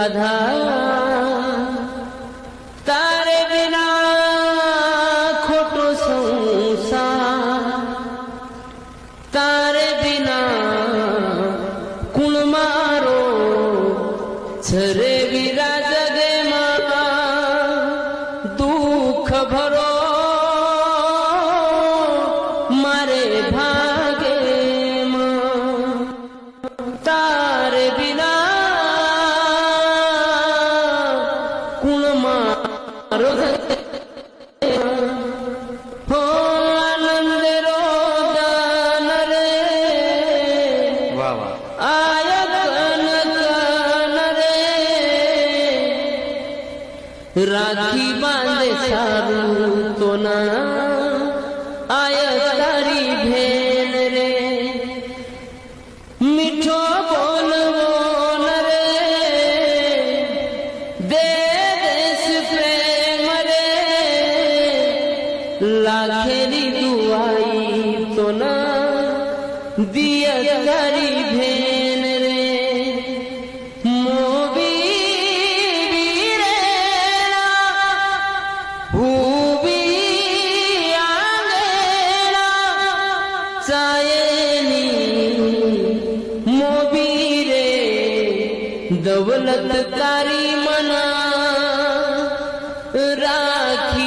आधार तारे बिना खोटो संसार तारे बिना कुण मारो छरे वीरा जगे दुख भरो मारे भागे तारे बिना कुण मारो हो आनंद रो दान रे आया कन कन रे राखी बांधे सारू तो ना आया तारी भेन रे मीठो बोलवो न रे दे देश प्रेम रे लाखेरी दुआई तो ना दिया तारी भेन रे मोबी रे हुबी आंगेला चायनी मोबी रे दौलत कारी मना राखी